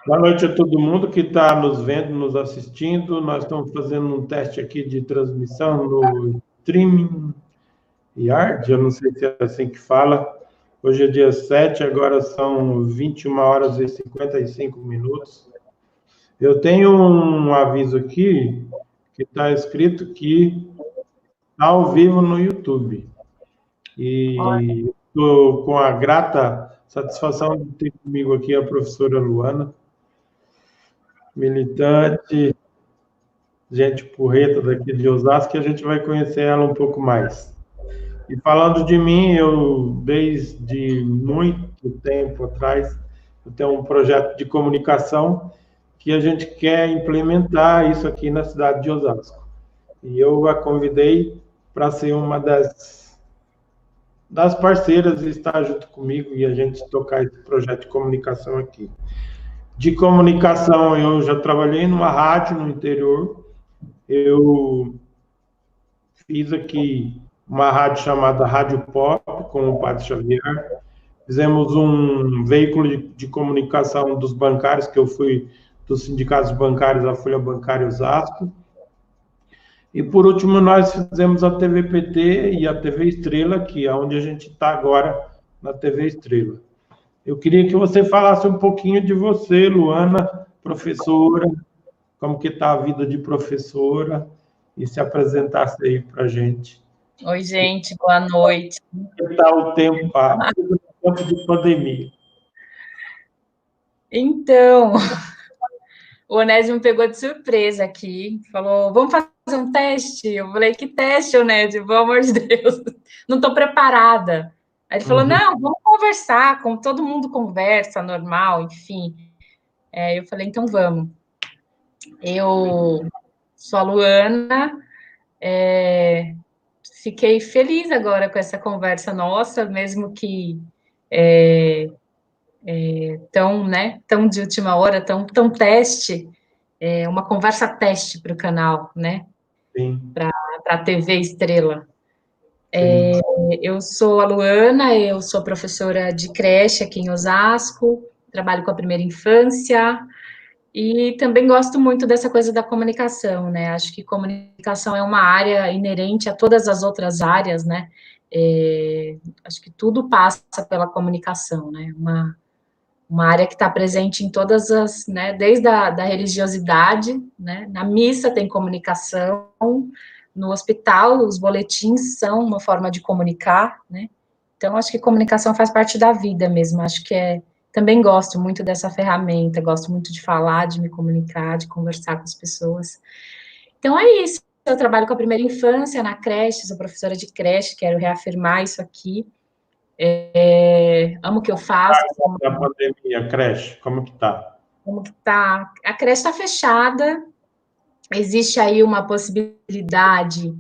Boa noite a todo mundo que está nos vendo, nos assistindo. Nós estamos fazendo um teste aqui de transmissão no Streaming Yard, eu não sei se é assim que fala. Hoje é dia 7, agora são 21 horas e 55 minutos. Eu tenho um aviso aqui que está escrito que está ao vivo no YouTube. E estou com a grata satisfação de ter comigo aqui a professora Luana, militante, gente porreta daqui de Osasco, que a gente vai conhecer ela um pouco mais. E falando de mim, eu, desde muito tempo atrás, eu tenho um projeto de comunicação que a gente quer implementar isso aqui na cidade de Osasco. E eu a convidei para ser uma das parceiras e estar junto comigo e a gente tocar esse projeto de comunicação aqui. De comunicação, eu já trabalhei numa rádio no interior, eu fiz aqui uma rádio chamada Rádio Pop, com o Padre Xavier. Fizemos um veículo de comunicação dos bancários, que eu fui dos sindicatos bancários, a Folha Bancária Osasco. E, por último, nós fizemos a TV PT e a TV Estrela, que é onde a gente está agora, na TV Estrela. Eu queria que você falasse um pouquinho de você, Luana, professora, como que está a vida de professora, e se apresentasse aí para a gente. Oi, gente, boa noite. Como está o tempo de pandemia? Então, o Onésio me pegou de surpresa aqui, falou, vamos fazer um teste? Eu falei, que teste, Onésio? Pelo amor de Deus, não estou preparada. Aí ele falou, não, vamos conversar, como todo mundo conversa, normal, enfim. Eu falei, então vamos. Eu sou a Luana, fiquei feliz agora com essa conversa nossa, mesmo que tão de última hora, tão teste, uma conversa teste para o canal, né? Sim. Para a TV Estrela. Sim. Eu sou a Luana, eu sou professora de creche aqui em Osasco, trabalho com a primeira infância, e também gosto muito dessa coisa da comunicação, né? Acho que comunicação é uma área inerente a todas as outras áreas, né? Acho que tudo passa pela comunicação, né? Uma área que está presente em todas as, né? Desde da religiosidade, né? Na missa tem comunicação, no hospital os boletins são uma forma de comunicar, né? Então acho que comunicação faz parte da vida mesmo. Acho que também gosto muito dessa ferramenta, gosto muito de falar, de me comunicar, de conversar com as pessoas. Então é isso. Eu trabalho com a primeira infância na creche, sou professora de creche, quero reafirmar isso aqui. Amo o que eu faço. Da pandemia, creche, como que tá? Como que tá? A creche está fechada. Existe aí uma possibilidade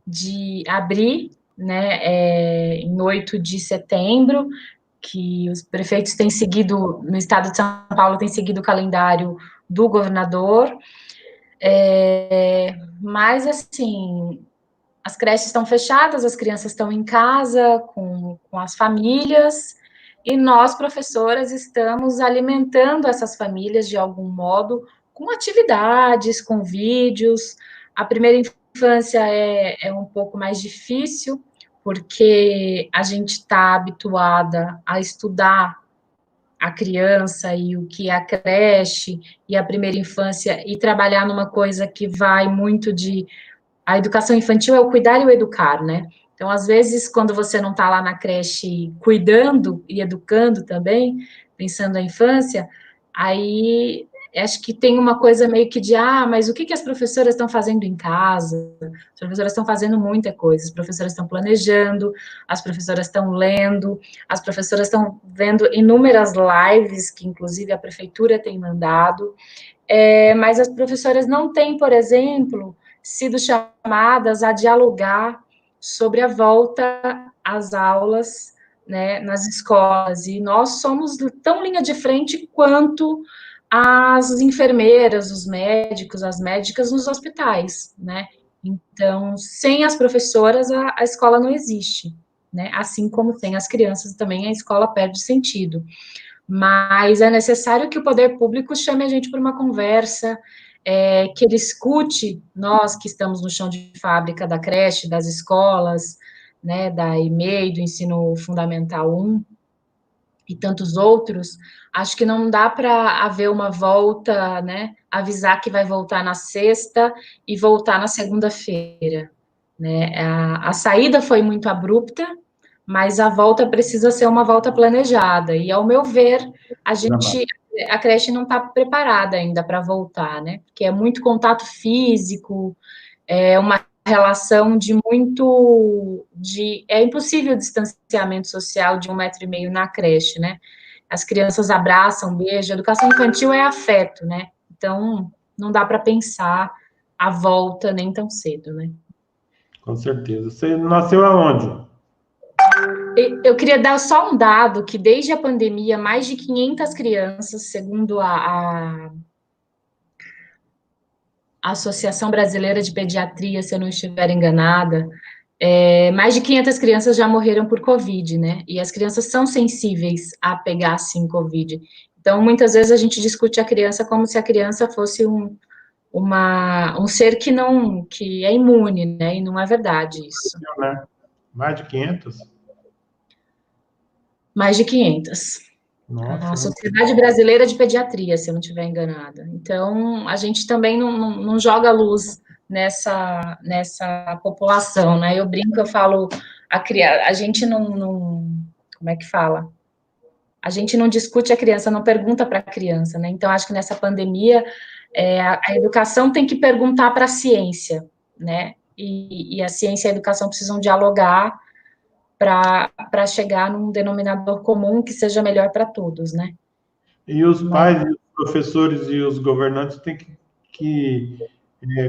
de abrir, né, em 8 de setembro, que os prefeitos têm seguido, no estado de São Paulo, têm seguido o calendário do governador, mas, assim, as creches estão fechadas, as crianças estão em casa, com as famílias, e nós, professoras, estamos alimentando essas famílias, de algum modo, com atividades, com vídeos. A primeira infância é um pouco mais difícil, porque a gente está habituada a estudar a criança e o que é a creche e a primeira infância e trabalhar numa coisa que vai muito de... A educação infantil é o cuidar e o educar, né? Então, às vezes, quando você não está lá na creche cuidando e educando também, pensando na infância, aí acho que tem uma coisa meio que de, mas o que as professoras estão fazendo em casa? As professoras estão fazendo muita coisa, as professoras estão planejando, as professoras estão lendo, as professoras estão vendo inúmeras lives, que inclusive a prefeitura tem mandado, mas as professoras não têm, por exemplo, sido chamadas a dialogar sobre a volta às aulas, né, nas escolas, e nós somos tão linha de frente quanto as enfermeiras, os médicos, as médicas nos hospitais, né? Então, sem as professoras, a escola não existe, né? Assim como sem as crianças também, a escola perde sentido. mas é necessário que o poder público chame a gente para uma conversa, que ele escute nós que estamos no chão de fábrica da creche, das escolas, né, da EMEI, do Ensino Fundamental 1, e tantos outros. Acho que não dá para haver uma volta, né, avisar que vai voltar na sexta e voltar na segunda-feira, né? A saída foi muito abrupta, mas a volta precisa ser uma volta planejada, e ao meu ver, a creche não está preparada ainda para voltar, né? Porque é muito contato físico, é uma relação é impossível o distanciamento social de 1,5 metro na creche, né? As crianças abraçam, beijam, educação infantil é afeto, né? Então, não dá para pensar a volta nem tão cedo, né? Com certeza. Você nasceu aonde? Eu queria dar só um dado, que desde a pandemia, mais de 500 crianças, segundo a Associação Brasileira de Pediatria, se eu não estiver enganada, mais de 500 crianças já morreram por Covid, né? E as crianças são sensíveis a pegar, sim, Covid. Então, muitas vezes a gente discute a criança como se a criança fosse um ser que é imune, né? E não é verdade isso. Mais de 500? Mais de 500. Nossa, a Sociedade Brasileira de Pediatria, se eu não estiver enganada. Então, a gente também não joga luz nessa população, né? Eu brinco, eu falo, a gente não como é que fala? A gente não discute a criança, não pergunta para a criança, né? Então, acho que nessa pandemia, a educação tem que perguntar para a ciência, né? E a ciência e a educação precisam dialogar para chegar num denominador comum que seja melhor para todos, né? E os pais, e os professores e os governantes têm que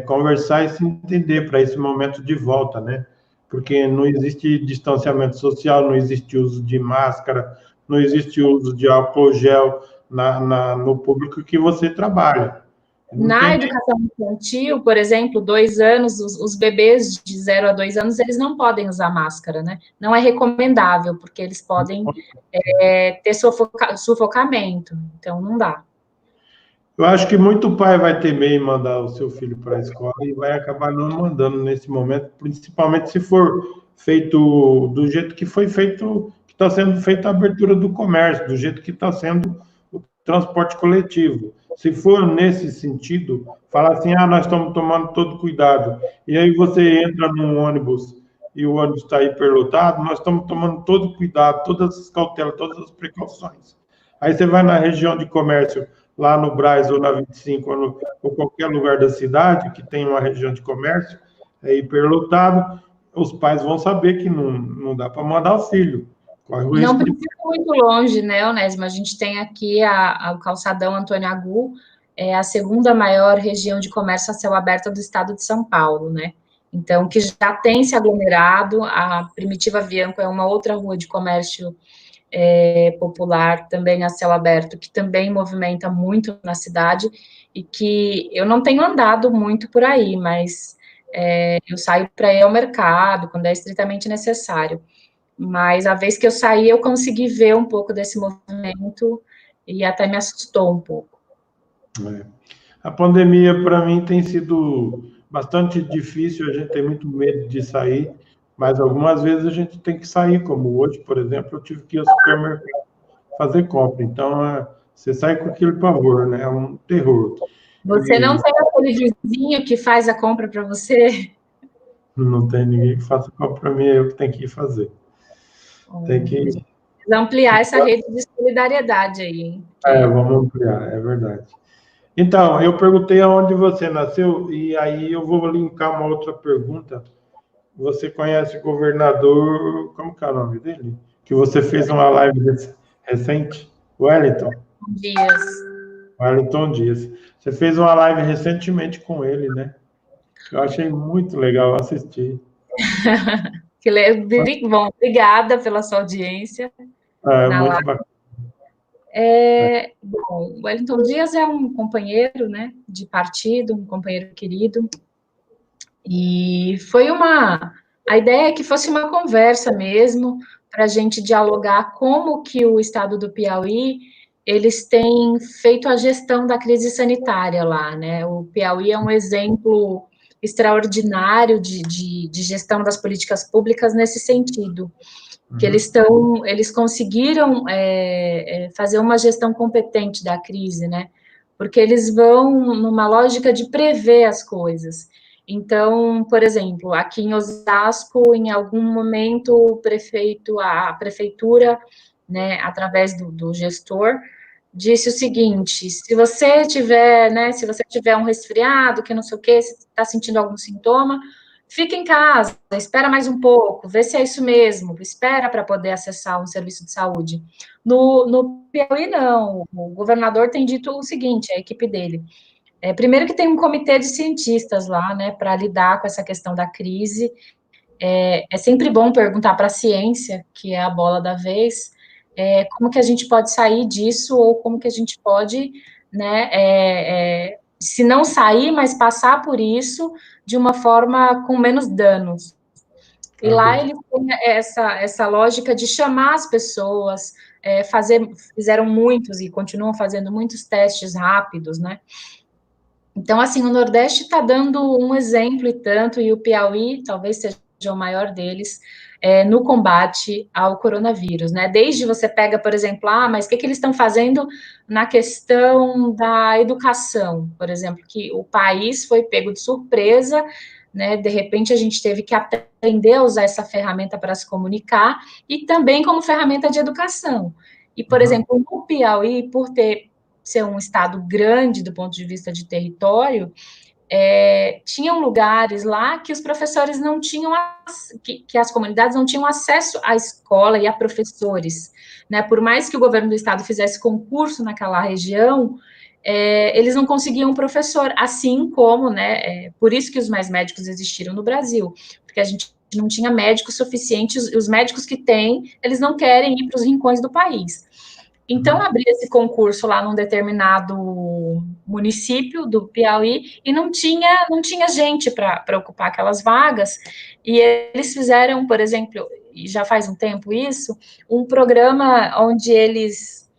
conversar e se entender para esse momento de volta, né? Porque não existe distanciamento social, não existe uso de máscara, não existe uso de álcool gel no público que você trabalha. Na educação infantil, por exemplo, 2 anos, os bebês de 0 a 2 anos, eles não podem usar máscara, né? Não é recomendável, porque eles podem ter sufocamento, então não dá. Eu acho que muito pai vai temer em mandar o seu filho para a escola e vai acabar não mandando nesse momento, principalmente se for feito do jeito que foi feito, que está sendo feita a abertura do comércio, do jeito que está sendo o transporte coletivo. Se for nesse sentido, falar assim, nós estamos tomando todo cuidado, e aí você entra num ônibus e o ônibus está hiperlotado, nós estamos tomando todo cuidado, todas as cautelas, todas as precauções. Aí você vai na região de comércio, lá no Brás ou na 25, ou qualquer lugar da cidade que tem uma região de comércio, é hiperlotado, os pais vão saber que não dá para mandar o filho. Corre o risco. Não precisa ir muito longe, né, Onésimo? A gente tem aqui o calçadão Antônio Agu, é a segunda maior região de comércio a céu aberto do estado de São Paulo, né? Então, que já tem se aglomerado, a Primitiva Vianco é uma outra rua de comércio popular, também a céu aberto, que também movimenta muito na cidade, e que eu não tenho andado muito por aí, mas eu saio para ir ao mercado, quando é estritamente necessário. Mas a vez que eu saí, eu consegui ver um pouco desse movimento, e até me assustou um pouco. A pandemia, para mim, tem sido bastante difícil, a gente tem muito medo de sair, mas algumas vezes a gente tem que sair, como hoje, por exemplo, eu tive que ir ao supermercado fazer compra. Então, você sai com aquele pavor, né? É um terror. Você não tem aquele vizinho que faz a compra para você? Não tem ninguém que faça compra para mim, é eu que tenho que ir fazer. Tem que ampliar essa rede de solidariedade aí, hein? Vamos ampliar, é verdade. Então, eu perguntei aonde você nasceu, e aí eu vou linkar uma outra pergunta. Você conhece o governador, como que é o nome dele? Que você fez uma live recente? Wellington? Dias. Wellington Dias. Você fez uma live recentemente com ele, né? Eu achei muito legal assistir. Bom, obrigada pela sua audiência. Muito bacana. Bom, o Wellington Dias é um companheiro, né, de partido, um companheiro querido, e foi a ideia é que fosse uma conversa mesmo, para a gente dialogar como que o estado do Piauí eles têm feito a gestão da crise sanitária lá, né? O Piauí é um exemplo extraordinário de gestão das políticas públicas nesse sentido, que eles conseguiram fazer uma gestão competente da crise, né? Porque eles vão numa lógica de prever as coisas. Então, por exemplo, aqui em Osasco, em algum momento, a prefeitura, né, através do gestor, disse o seguinte: se você tiver, né, se você tiver um resfriado, que não sei o quê, se está sentindo algum sintoma, fica em casa, espera mais um pouco, vê se é isso mesmo, espera para poder acessar um serviço de saúde. No Piauí, não. O governador tem dito o seguinte, a equipe dele. Primeiro que tem um comitê de cientistas lá, né, para lidar com essa questão da crise. É sempre bom perguntar para a ciência, que é a bola da vez, como que a gente pode sair disso, ou como que a gente pode, né, se não sair, mas passar por isso de uma forma com menos danos. E lá eles têm essa lógica de chamar as pessoas, fizeram muitos e continuam fazendo muitos testes rápidos, né? Então, assim, o Nordeste está dando um exemplo e tanto, e o Piauí talvez seja o maior deles, no combate ao coronavírus, né? Desde você pega, por exemplo, mas o que eles estão fazendo na questão da educação, por exemplo, que o país foi pego de surpresa, né? De repente a gente teve que aprender a usar essa ferramenta para se comunicar e também como ferramenta de educação. E, por exemplo, no Piauí, por ser um estado grande do ponto de vista de território, tinham lugares lá que os professores não tinham, que as comunidades não tinham acesso à escola e a professores, né? Por mais que o governo do estado fizesse concurso naquela região, eles não conseguiam um professor, assim como, né? Por isso que os mais médicos existiram no Brasil, porque a gente não tinha médicos suficientes, os médicos que tem, eles não querem ir para os rincões do país. Então, abri esse concurso lá num determinado município do Piauí e não tinha gente para ocupar aquelas vagas. E eles fizeram, por exemplo, e já faz um tempo isso, um programa onde eles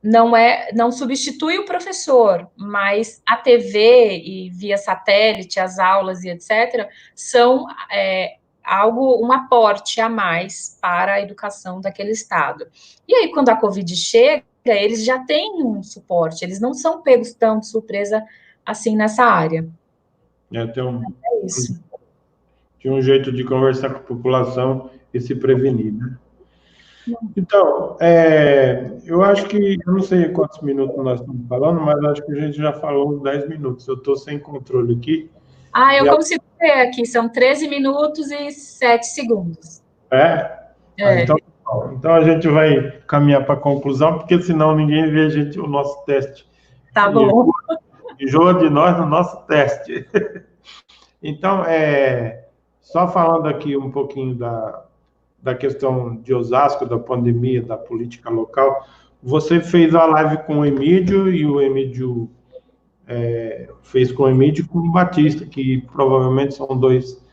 não substitui o professor, mas a TV e via satélite, as aulas e etc., são um aporte a mais para a educação daquele estado. E aí, quando a Covid chega, eles já têm um suporte, eles não são pegos tão de surpresa assim nessa área. É isso. De um jeito de conversar com a população e se prevenir, né? Então, eu acho que, eu não sei quantos minutos nós estamos falando, mas acho que a gente já falou uns 10 minutos. Eu estou sem controle aqui. Eu consigo ver aqui, são 13 minutos e 7 segundos. Então a gente vai caminhar para a conclusão, porque senão ninguém vê o nosso teste. Tá bom. Enjoa de nós no nosso teste. Então, só falando aqui um pouquinho da questão de Osasco, da pandemia, da política local, você fez a live com o Emídio, e o Emídio fez com o Emídio e com o Batista, que provavelmente são dois.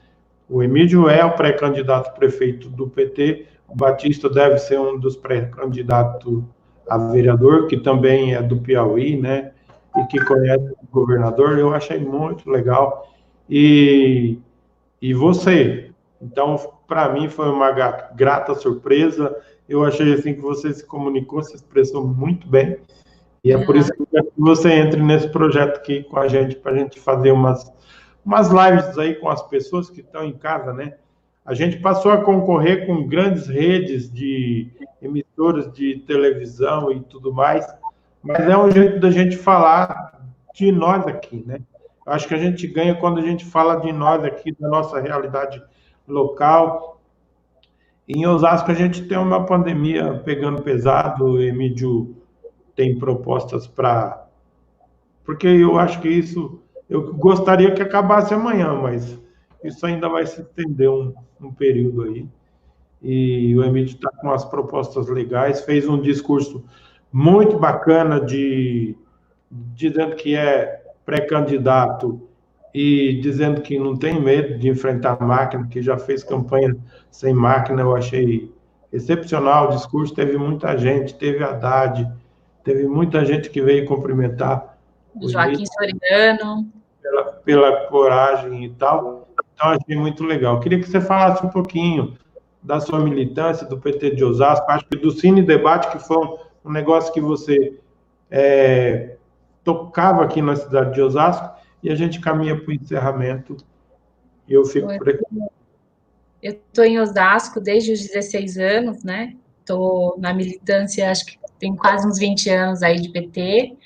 O Emídio é o pré-candidato prefeito do PT, o Batista deve ser um dos pré-candidatos a vereador, que também é do Piauí, né, e que conhece o governador. Eu achei muito legal. E você? Então, para mim, foi uma grata surpresa. Eu achei assim que você se comunicou, se expressou muito bem. E é por isso que eu quero que você entre nesse projeto aqui com a gente, para a gente fazer umas lives aí com as pessoas que estão em casa, né? A gente passou a concorrer com grandes redes de emissoras de televisão e tudo mais, mas é um jeito da gente falar de nós aqui, né? Eu acho que a gente ganha quando a gente fala de nós aqui, da nossa realidade local. Em Osasco, a gente tem uma pandemia pegando pesado, o Emídio tem propostas para... Porque eu acho que isso... Eu gostaria que acabasse amanhã, mas isso ainda vai se estender um período aí. E o Emílio está com as propostas legais, fez um discurso muito bacana dizendo que é pré-candidato e dizendo que não tem medo de enfrentar a máquina, que já fez campanha sem máquina. Eu achei excepcional o discurso, teve muita gente, teve Haddad, Teve muita gente que veio cumprimentar o Joaquim Soriano. Pela coragem e tal. Então, achei muito legal. Queria que você falasse um pouquinho da sua militância, do PT de Osasco, acho que do Cine Debate, que foi um negócio que você tocava aqui na cidade de Osasco, e a gente caminha para o encerramento, e eu fico por aqui. Eu estou em Osasco desde os 16 anos, né? Estou na militância, acho que tem quase uns 20 anos aí de PT.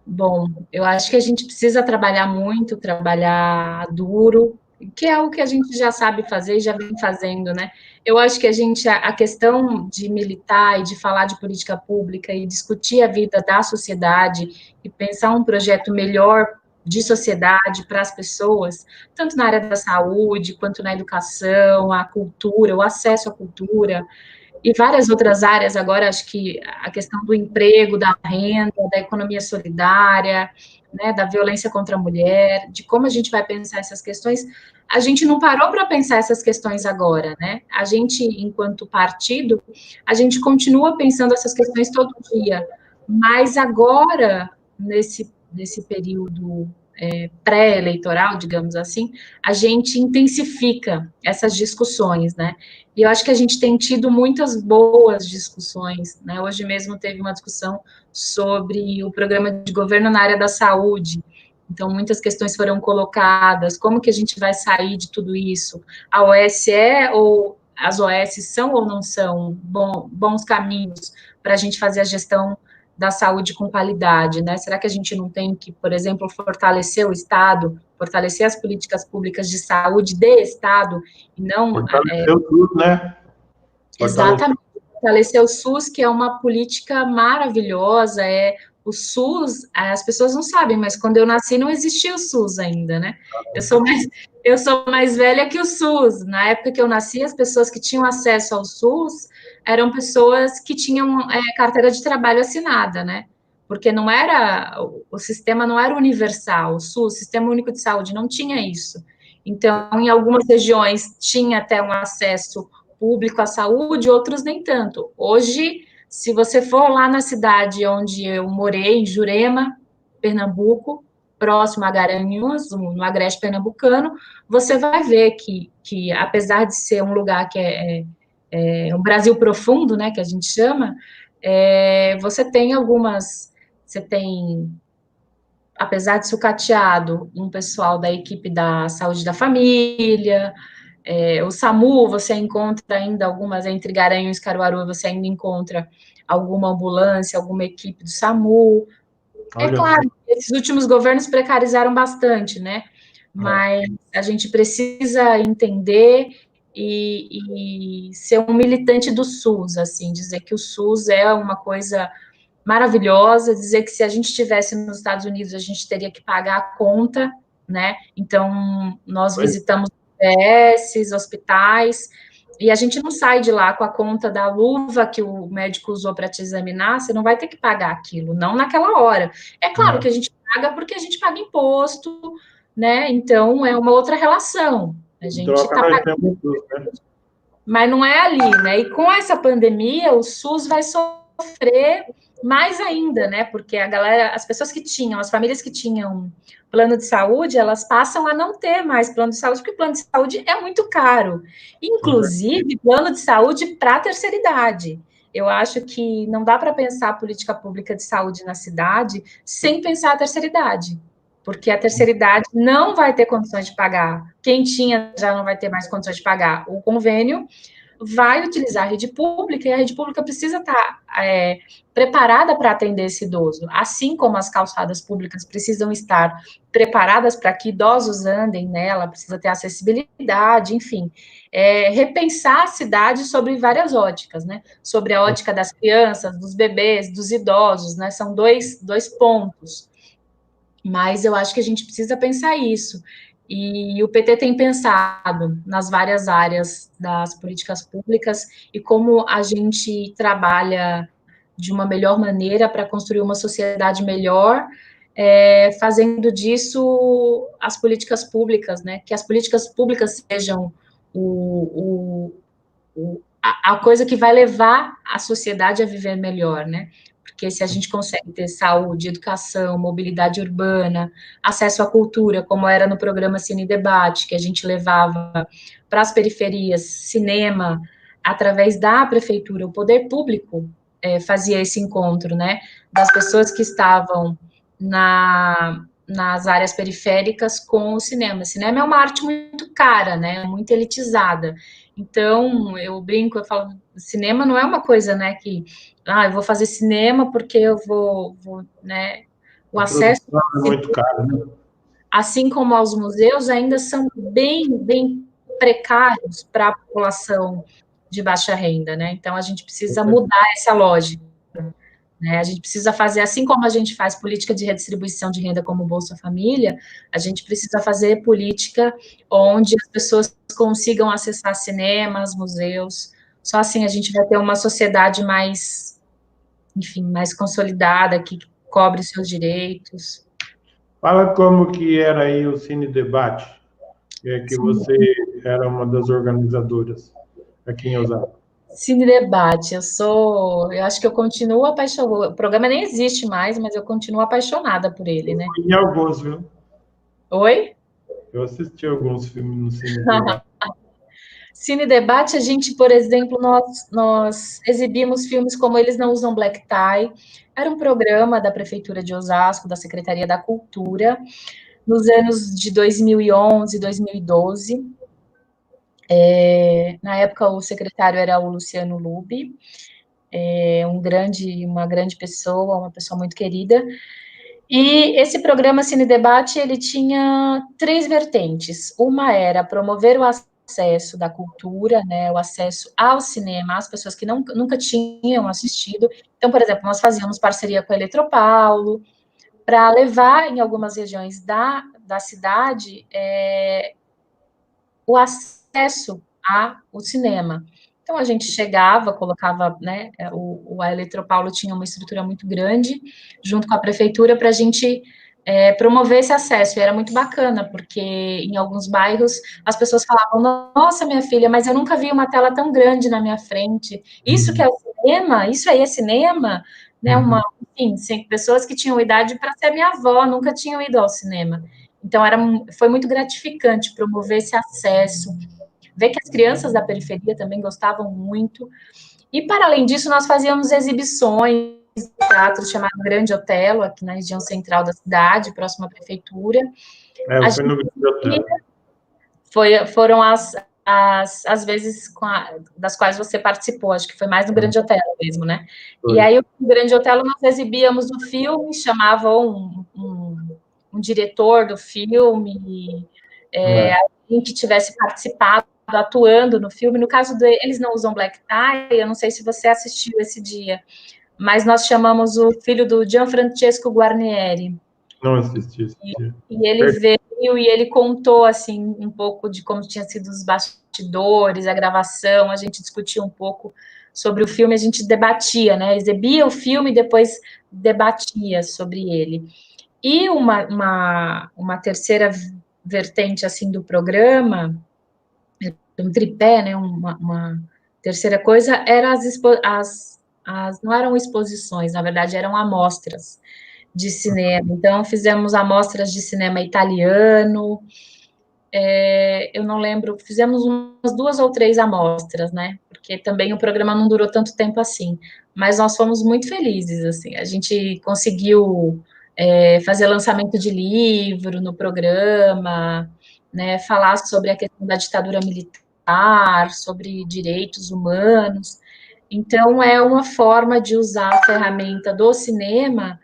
Bom, eu acho que a gente precisa trabalhar muito, trabalhar duro, que é o que a gente já sabe fazer e já vem fazendo, né? Eu acho que a questão de militar e de falar de política pública e discutir a vida da sociedade e pensar um projeto melhor de sociedade para as pessoas, tanto na área da saúde, quanto na educação, a cultura, o acesso à cultura, e várias outras áreas agora, acho que a questão do emprego, da renda, da economia solidária, né, da violência contra a mulher, de como a gente vai pensar essas questões, a gente não parou para pensar essas questões agora, né? A gente, enquanto partido, a gente continua pensando essas questões todo dia, mas agora, nesse período pré-eleitoral, digamos assim, a gente intensifica essas discussões, né? E eu acho que a gente tem tido muitas boas discussões, né? Hoje mesmo teve uma discussão sobre o programa de governo na área da saúde. Então, muitas questões foram colocadas, como que a gente vai sair de tudo isso? A OS ou as OS são ou não são bons caminhos para a gente fazer a gestão da saúde com qualidade, né? Será que a gente não tem que, por exemplo, fortalecer o Estado, fortalecer as políticas públicas de saúde de Estado, e não... Fortaleceu tudo, né? Exatamente, fortalecer o SUS, que é uma política maravilhosa, o SUS, as pessoas não sabem, mas quando eu nasci não existia o SUS ainda, né? Eu sou mais velha que o SUS. Na época que eu nasci, as pessoas que tinham acesso ao SUS eram pessoas que tinham carteira de trabalho assinada, né? Porque não era, o sistema não era universal, o SUS, Sistema Único de Saúde, não tinha isso. Então, em algumas regiões tinha até um acesso público à saúde, outros nem tanto. Hoje, se você for lá na cidade onde eu morei, em Jurema, Pernambuco, próximo a Garanhuns, no Agreste Pernambucano, você vai ver que apesar de ser um lugar que um Brasil profundo, né, que a gente chama, você tem, apesar de sucateado, um pessoal da equipe da saúde da família, o SAMU, você encontra ainda algumas, entre Garanhuns e Caruaru, você ainda encontra alguma ambulância, alguma equipe do SAMU. É claro, esses últimos governos precarizaram bastante, né? Mas a gente precisa entender e ser um militante do SUS, assim, dizer que o SUS é uma coisa maravilhosa, dizer que se a gente estivesse nos Estados Unidos, a gente teria que pagar a conta, né? Então, nós visitamos UBSs, hospitais, e a gente não sai de lá com a conta da luva que o médico usou para te examinar, você não vai ter que pagar aquilo, não naquela hora. É claro que a gente paga porque a gente paga imposto, né? Então, é uma outra relação. A gente está pagando, mas não é ali, né? E com essa pandemia, o SUS vai sofrer mais ainda, né? Porque as pessoas que tinham, as famílias que tinham plano de saúde, elas passam a não ter mais plano de saúde, porque o plano de saúde é muito caro. Inclusive, plano de saúde para a terceira idade. Eu acho que não dá para pensar a política pública de saúde na cidade sem pensar a terceira idade, porque a terceira idade não vai ter condições de pagar. Quem tinha já não vai ter mais condições de pagar o convênio, vai utilizar a rede pública, e a rede pública precisa estar preparada para atender esse idoso, assim como as calçadas públicas precisam estar preparadas para que idosos andem nela, precisa ter acessibilidade, enfim, repensar a cidade sobre várias óticas, né? Sobre a ótica das crianças, dos bebês, dos idosos, né? São dois pontos. Mas eu acho que a gente precisa pensar isso. E o PT tem pensado nas várias áreas das políticas públicas e como a gente trabalha de uma melhor maneira para construir uma sociedade melhor, fazendo disso as políticas públicas, né? Que as políticas públicas sejam a coisa que vai levar a sociedade a viver melhor, né? Porque se a gente consegue ter saúde, educação, mobilidade urbana, acesso à cultura, como era no programa Cine Debate, que a gente levava para as periferias, cinema, através da prefeitura, o poder público fazia esse encontro, né? Das pessoas que estavam nas áreas periféricas com o cinema. O cinema é uma arte muito cara, né? Muito elitizada. Então, eu brinco, eu falo, cinema não é uma coisa, né, que, eu vou fazer cinema porque eu vou né, o acesso é muito caro, né? assim como aos museus, ainda são bem precários para a população de baixa renda, né? Então, a gente precisa mudar essa lógica. Né? A gente precisa fazer, assim como a gente faz política de redistribuição de renda como Bolsa Família, a gente precisa fazer política onde as pessoas consigam acessar cinemas, museus. Só assim a gente vai ter uma sociedade mais, enfim, mais consolidada, que cobre os seus direitos. Fala como que era aí o Cine Debate, que você era uma das organizadoras aqui em Osasco. Cine Debate, eu acho que eu continuo apaixonada, o programa nem existe mais, mas eu continuo apaixonada por ele, né? Em alguns, viu? Oi? Eu assisti alguns filmes no Cine Debate. Cine Debate, a gente, por exemplo, nós exibimos filmes como Eles Não Usam Black Tie, era um programa da Prefeitura de Osasco, da Secretaria da Cultura, nos anos de 2011, 2012. Na época, o secretário era o Luciano Lubi, uma grande pessoa, uma pessoa muito querida. E esse programa Cine Debate, ele tinha 3 vertentes. Uma era promover o acesso da cultura, né, o acesso ao cinema, às pessoas que nunca tinham assistido. Então, por exemplo, nós fazíamos parceria com a Eletropaulo, para levar em algumas regiões da cidade o acesso ao cinema. Então, a gente chegava, colocava, né, a Eletropaulo tinha uma estrutura muito grande, junto com a prefeitura, para a gente promover esse acesso, e era muito bacana, porque em alguns bairros as pessoas falavam, nossa, minha filha, mas eu nunca vi uma tela tão grande na minha frente, isso que é o cinema? Isso aí é cinema? Né, enfim, pessoas que tinham idade para ser minha avó, nunca tinham ido ao cinema. Então, foi muito gratificante promover esse acesso, ver que as crianças da periferia também gostavam muito. E, para além disso, nós fazíamos exibições de teatro chamado Grande Otelo, aqui na região central da cidade, próxima à prefeitura. Eu fui no Grande Otelo. Foram as vezes das quais você participou, acho que foi mais no Grande Otelo mesmo, né? Foi. E aí, o Grande Otelo, nós exibíamos o filme, chamavam um diretor do filme, alguém que tivesse participado, atuando no filme. No caso Eles Não Usam Black Tie, eu não sei se você assistiu esse dia, mas nós chamamos o filho do Gianfrancesco Guarnieri. Não assisti esse dia. E ele veio e ele contou, assim, um pouco de como tinha sido os bastidores, a gravação, a gente discutia um pouco sobre o filme, a gente debatia, né? Exibia o filme e depois debatia sobre ele. E uma terceira vertente, assim, do programa, um tripé, né, uma terceira coisa, era não eram exposições, na verdade, eram amostras de cinema. Então, fizemos amostras de cinema italiano, eu não lembro, fizemos umas 2 ou 3 amostras, né, porque também o programa não durou tanto tempo assim, mas nós fomos muito felizes, assim, a gente conseguiu fazer lançamento de livro no programa, né, falar sobre a questão da ditadura militar, sobre direitos humanos. Então, é uma forma de usar a ferramenta do cinema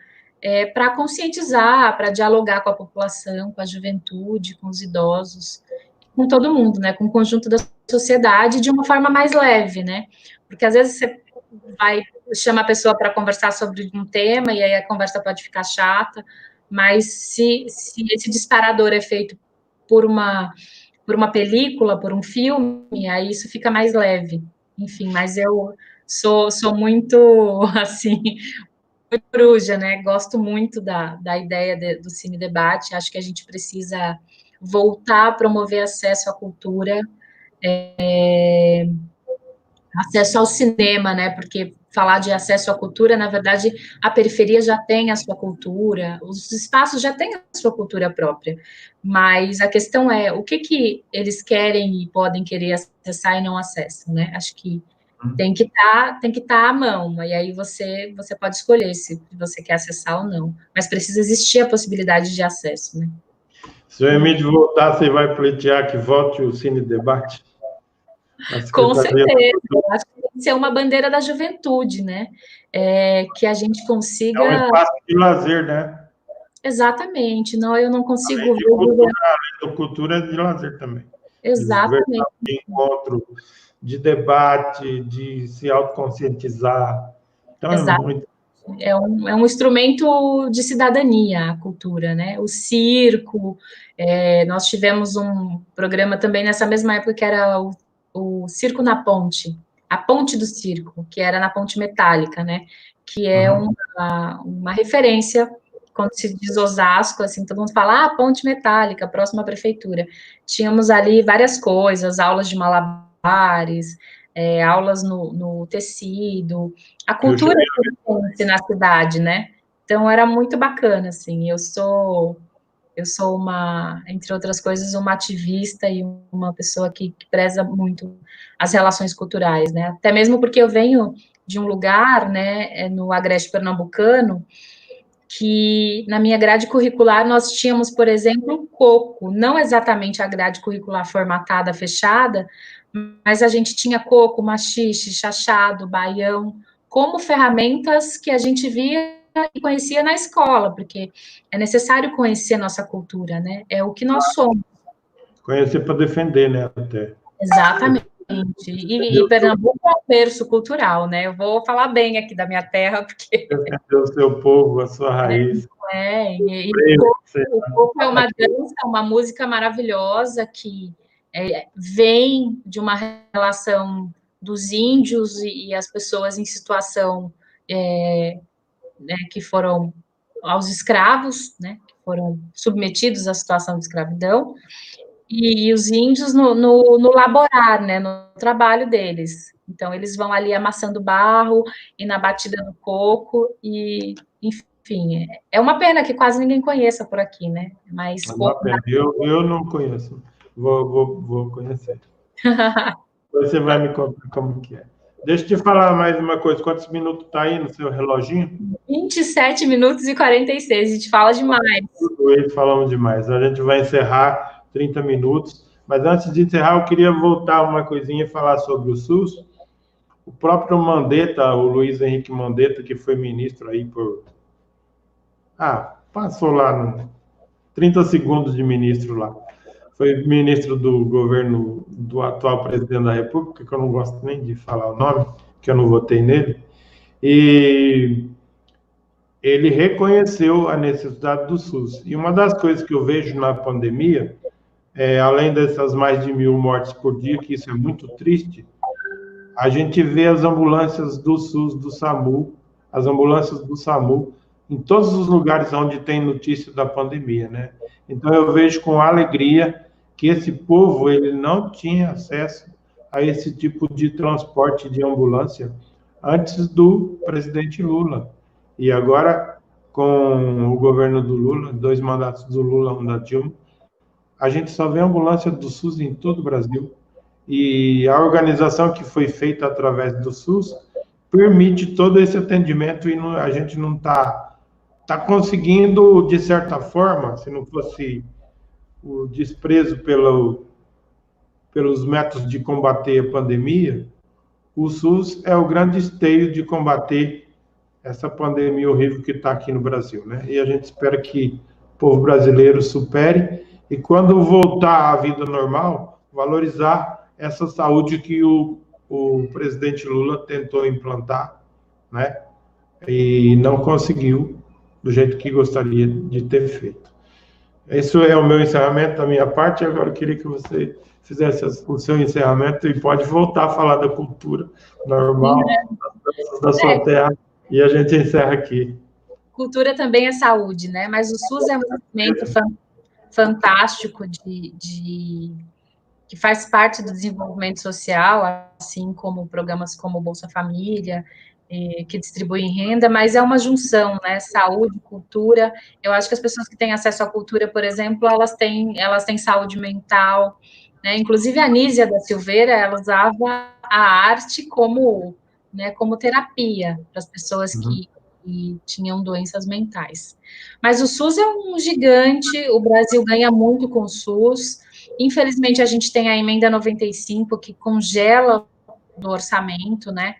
para conscientizar, para dialogar com a população, com a juventude, com os idosos, com todo mundo, né, com o conjunto da sociedade, de uma forma mais leve, né, porque às vezes você chama a pessoa para conversar sobre um tema, e aí a conversa pode ficar chata, mas se esse disparador é feito por uma película, por um filme, aí isso fica mais leve. Enfim, mas eu sou muito, assim, muito coruja, né? Gosto muito da ideia do Cine Debate, acho que a gente precisa voltar a promover acesso à cultura, acesso ao cinema, né? Porque falar de acesso à cultura, na verdade, a periferia já tem a sua cultura, os espaços já têm a sua cultura própria. Mas a questão é o que eles querem e podem querer acessar e não acessam, né? Acho que tem que estar à mão, e aí você pode escolher se você quer acessar ou não. Mas precisa existir a possibilidade de acesso, né? Se o Emílio voltar, você vai pleitear que volte o Cine Debate? Com certeza, eu acho que tem que ser uma bandeira da juventude, né? Que a gente consiga... É um espaço de lazer, né? Exatamente, não, eu não consigo ver... Cultura é de lazer também. Exatamente. De encontro, de debate, de se autoconscientizar. Então, Exato. É um instrumento de cidadania, a cultura, né? O circo, nós tivemos um programa também nessa mesma época que era o Circo na Ponte, a Ponte do Circo, que era na Ponte Metálica, né? Que é uma referência, quando se diz Osasco, assim, todo mundo fala, Ponte Metálica, próxima à prefeitura. Tínhamos ali várias coisas, aulas de malabares, aulas no tecido, a cultura que na cidade, né? Então era muito bacana, assim. Eu sou uma, entre outras coisas, uma ativista e uma pessoa que preza muito as relações culturais, né? Até mesmo porque eu venho de um lugar, né, no Agreste Pernambucano, que na minha grade curricular nós tínhamos, por exemplo, o coco, não exatamente a grade curricular formatada, fechada, mas a gente tinha coco, maxixe, chachado, baião, como ferramentas que a gente via e conhecia na escola, porque é necessário conhecer nossa cultura, né? É o que nós somos. Conhecer para defender, né? Até. Exatamente. E Pernambuco é um berço cultural, né? Eu vou falar bem aqui da minha terra, porque... Defender o seu povo, a sua raiz. O coco é uma dança, uma música maravilhosa que vem de uma relação dos índios e as pessoas em situação né, que foram aos escravos, né, que foram submetidos à situação de escravidão, e os índios no laborar, né, no trabalho deles. Então, eles vão ali amassando barro e na batida do coco, e, enfim, é uma pena que quase ninguém conheça por aqui, né? Mas é uma pena. Eu não conheço. Vou conhecer. Você vai me contar como que é. Deixa eu te falar mais uma coisa. Quantos minutos está aí no seu reloginho? 27 minutos e 46. A gente fala demais. Falamos demais. A gente vai encerrar 30 minutos. Mas antes de encerrar, eu queria voltar uma coisinha e falar sobre o SUS. O próprio Mandetta, o Luiz Henrique Mandetta, que foi ministro aí por... passou lá 30 segundos de ministro lá. Foi ministro do governo do atual presidente da República, que eu não gosto nem de falar o nome, que eu não votei nele, e ele reconheceu a necessidade do SUS. E uma das coisas que eu vejo na pandemia, além dessas mais de 1.000 mortes por dia, que isso é muito triste, a gente vê as ambulâncias do SUS, do SAMU, as ambulâncias do SAMU, em todos os lugares onde tem notícia da pandemia, né? Então, eu vejo com alegria que esse povo, ele não tinha acesso a esse tipo de transporte de ambulância antes do presidente Lula. E agora, com o governo do Lula, 2 mandatos do Lula, um da Dilma, a gente só vê ambulância do SUS em todo o Brasil. E a organização que foi feita através do SUS permite todo esse atendimento e a gente não está conseguindo, de certa forma, se não fosse o desprezo pelos métodos de combater a pandemia, o SUS é o grande esteio de combater essa pandemia horrível que está aqui no Brasil, né? E a gente espera que o povo brasileiro supere e, quando voltar à vida normal, valorizar essa saúde que o presidente Lula tentou implantar, né? E não conseguiu do jeito que gostaria de ter feito. Esse é o meu encerramento da minha parte. Agora eu queria que você fizesse o seu encerramento e pode voltar a falar da cultura normal, da sua terra, e a gente encerra aqui. Cultura também é saúde, né? Mas o SUS é um instrumento fantástico que que faz parte do desenvolvimento social, assim como programas como Bolsa Família, que distribuem renda, mas é uma junção, né? Saúde, cultura. Eu acho que as pessoas que têm acesso à cultura, por exemplo, elas têm saúde mental, né? Inclusive a Nísia da Silveira, ela usava a arte como, né, como terapia para as pessoas que tinham doenças mentais. Mas o SUS é um gigante, o Brasil ganha muito com o SUS. Infelizmente, a gente tem a emenda 95 que congela do orçamento, né?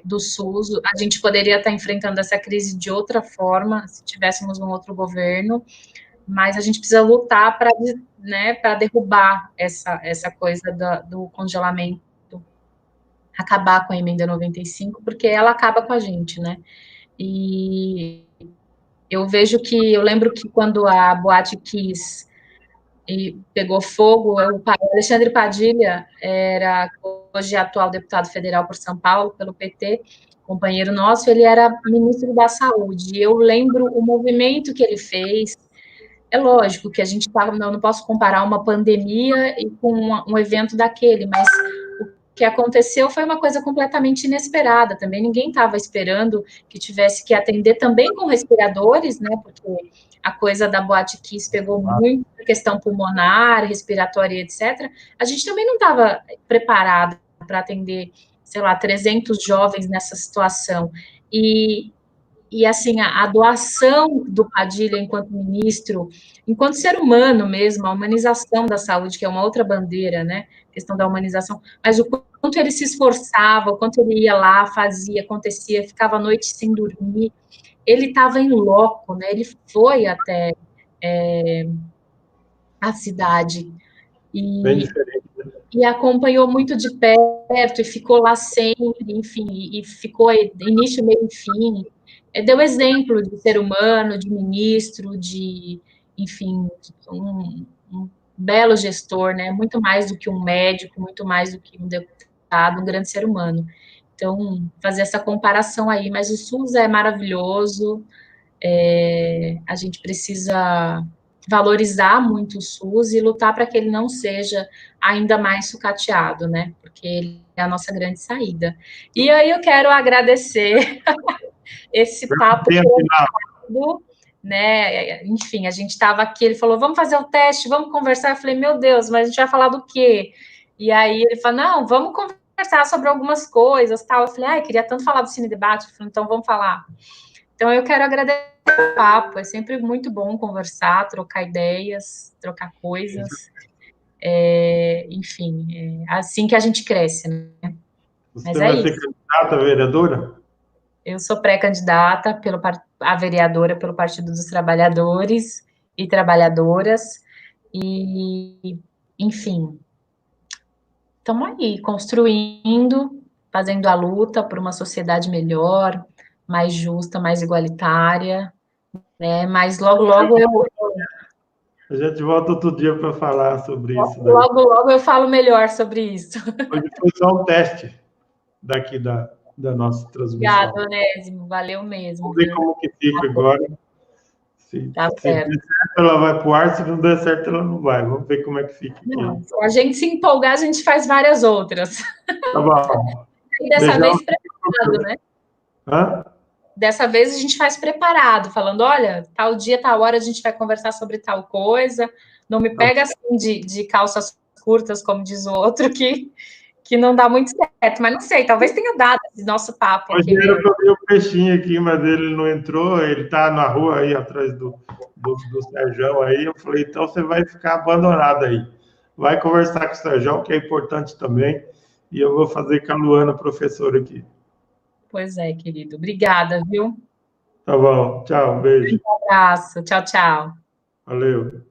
Do SUS, a gente poderia estar enfrentando essa crise de outra forma, se tivéssemos um outro governo, mas a gente precisa lutar para, né, para derrubar essa coisa do congelamento, acabar com a emenda 95, porque ela acaba com a gente, né? E eu lembro que quando a Boate Kiss pegou fogo, o Alexandre Padilha era hoje atual deputado federal por São Paulo, pelo PT, companheiro nosso, ele era ministro da Saúde. Eu lembro o movimento que ele fez. É lógico que a gente não posso comparar uma pandemia com um evento daquele, mas o que aconteceu foi uma coisa completamente inesperada. Também ninguém estava esperando que tivesse que atender também com respiradores, né? Porque a coisa da Boate Kiss pegou muito a questão pulmonar, respiratória, etc. A gente também não estava preparado para atender, sei lá, 300 jovens nessa situação. E assim, a doação do Padilha enquanto ministro, enquanto ser humano mesmo, a humanização da saúde, que é uma outra bandeira, né? A questão da humanização, mas o quanto ele se esforçava, o quanto ele ia lá, fazia, acontecia, ficava a noite sem dormir. Ele estava em loco, né? Ele foi até a cidade e acompanhou muito de perto e ficou lá sempre, enfim, e ficou início, meio e fim. Deu exemplo de ser humano, de ministro, enfim, um belo gestor, né? Muito mais do que um médico, muito mais do que um deputado, um grande ser humano. Então, fazer essa comparação aí, mas o SUS é maravilhoso, a gente precisa valorizar muito o SUS e lutar para que ele não seja ainda mais sucateado, né? Porque ele é a nossa grande saída. E aí eu quero agradecer esse papo todo, né? Enfim, a gente estava aqui, ele falou, vamos fazer o teste, vamos conversar. Eu falei, meu Deus, mas a gente vai falar do quê? E aí ele falou, não, vamos conversar sobre algumas coisas, tal. Eu falei, queria tanto falar do Cine Debate. Eu falei, então vamos falar. Então eu quero agradecer o papo, é sempre muito bom conversar, trocar ideias, trocar coisas. Enfim, é assim que a gente cresce, né? Você vai ser candidata a vereadora? Eu sou pré-candidata a vereadora pelo Partido dos Trabalhadores e Trabalhadoras, e, enfim, estamos aí, construindo, fazendo a luta por uma sociedade melhor, mais justa, mais igualitária, né? Mas logo, logo A gente volta outro dia para falar sobre isso. Logo, logo eu falo melhor sobre isso. Hoje foi só um teste daqui da nossa transmissão. Obrigada, Onésimo, valeu mesmo. Vamos ver como que fica agora. Se der certo, ela vai para o ar, se não der certo, ela não vai. Vamos ver como é que fica. Não, se a gente se empolgar, a gente faz várias outras. Tá bom. E dessa vez preparado, né? Hã? Dessa vez a gente faz preparado, falando, olha, tal dia, tal hora a gente vai conversar sobre tal coisa. Não me pega assim de calças curtas, como diz o outro, que não dá muito certo. Mas não sei, talvez tenha dado esse nosso papo. Hoje era para ver o peixinho aqui, mas ele não entrou. Ele está na rua aí, atrás do Sérgio aí. Eu falei, então você vai ficar abandonado aí. Vai conversar com o Sérgio, que é importante também. E eu vou fazer com a Luana, professora aqui. Pois é, querido. Obrigada, viu? Tá bom. Tchau, beijo. Um abraço. Tchau, tchau. Valeu.